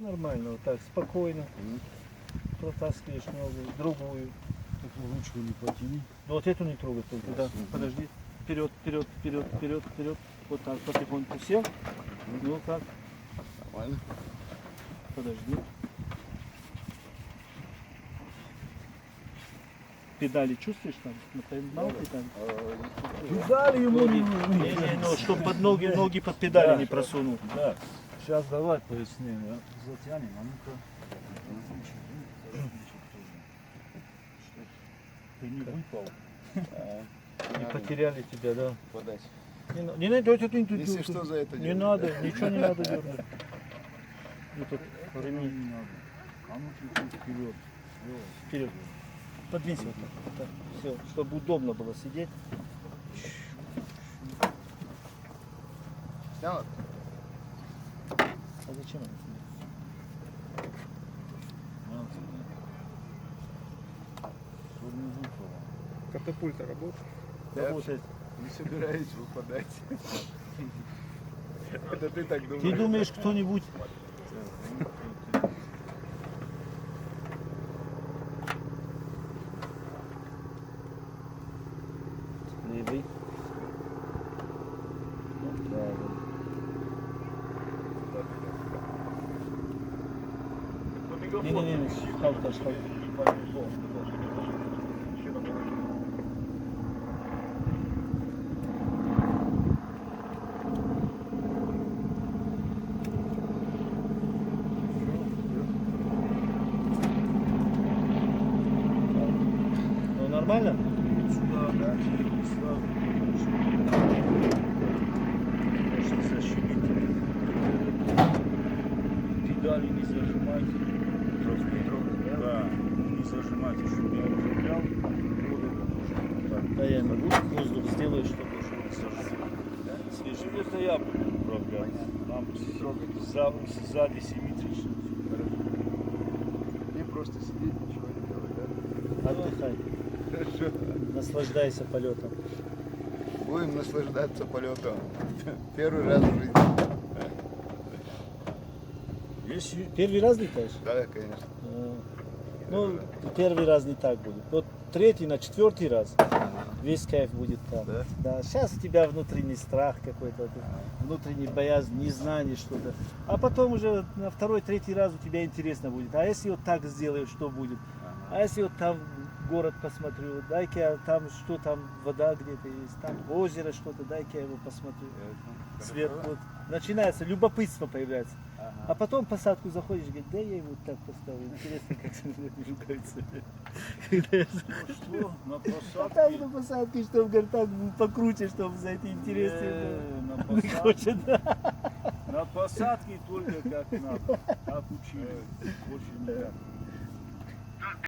Нормально, вот так, спокойно. Протаскиваешь ногу, другую. Такую ручку не потяни. Ну, вот эту не трогай только, да. Подожди. Вперед, вперед, вперед, вперед, вперед. Вот так, потихоньку сел. Ну как? Нормально. Подожди. Педали чувствуешь там? Напоминал педали? Педали ему не Не, ну, чтобы под ноги под педали Да. не просунул. Да. Сейчас давай поясним. Затянем, а ну-ка. Ты не выпал. Не потеряли тебя, да. Подать. Не надо, Если что, за это не делать. надо, ничего не надо дергать. Ну тут ремень Не надо. А ну чуть-чуть вперед. вперед. Подвинься вот так. Вот так. Все, чтобы удобно было сидеть. Снял? А зачем это тебе? Чтобы не выпало. Катапульта работает. Работает. Не собираюсь выпадать. Это ты так думаешь? Ты думаешь, кто-нибудь... Левый. Правый. Не, шкалка. Ну нормально? Сюда, да. Сразу. Можно защемить. Педали не зажимайте. Да, не зажимайте, чтобы я укреплял. Вот это нужно. Так. Да я могу воздух сделаю, чтобы Свежий. Это я буду управлять. Нам сзади симметрично. И просто сидеть, ничего не делать, да? отдыхай, Хорошо. наслаждайся полетом. Будем наслаждаться полетом. Первый раз в жизни. Если Первый раз летаешь? Да, конечно. Ну, первый раз не так будет. Вот третий на четвертый раз весь кайф будет там. Да? Да. Сейчас у тебя внутренний страх какой-то, внутренний боязнь, незнание что-то. А потом уже на второй, третий раз у тебя интересно будет. А если вот так сделаю, что будет? А если вот там город посмотрю, дай-ка я там, что там, вода где-то есть, там озеро что-то, дай-ка я его посмотрю. Сверху. Вот. Начинается, любопытство появляется. А потом в посадку заходишь, говоришь, да я его вот так поставлю. Интересно, как ругаются. что на А там посадке, на посадке, чтобы говорит, так покруче, чтобы за это интереснее на было. Не посадке, хочет, да. на посадке только как надо. Так учили. Больше никак.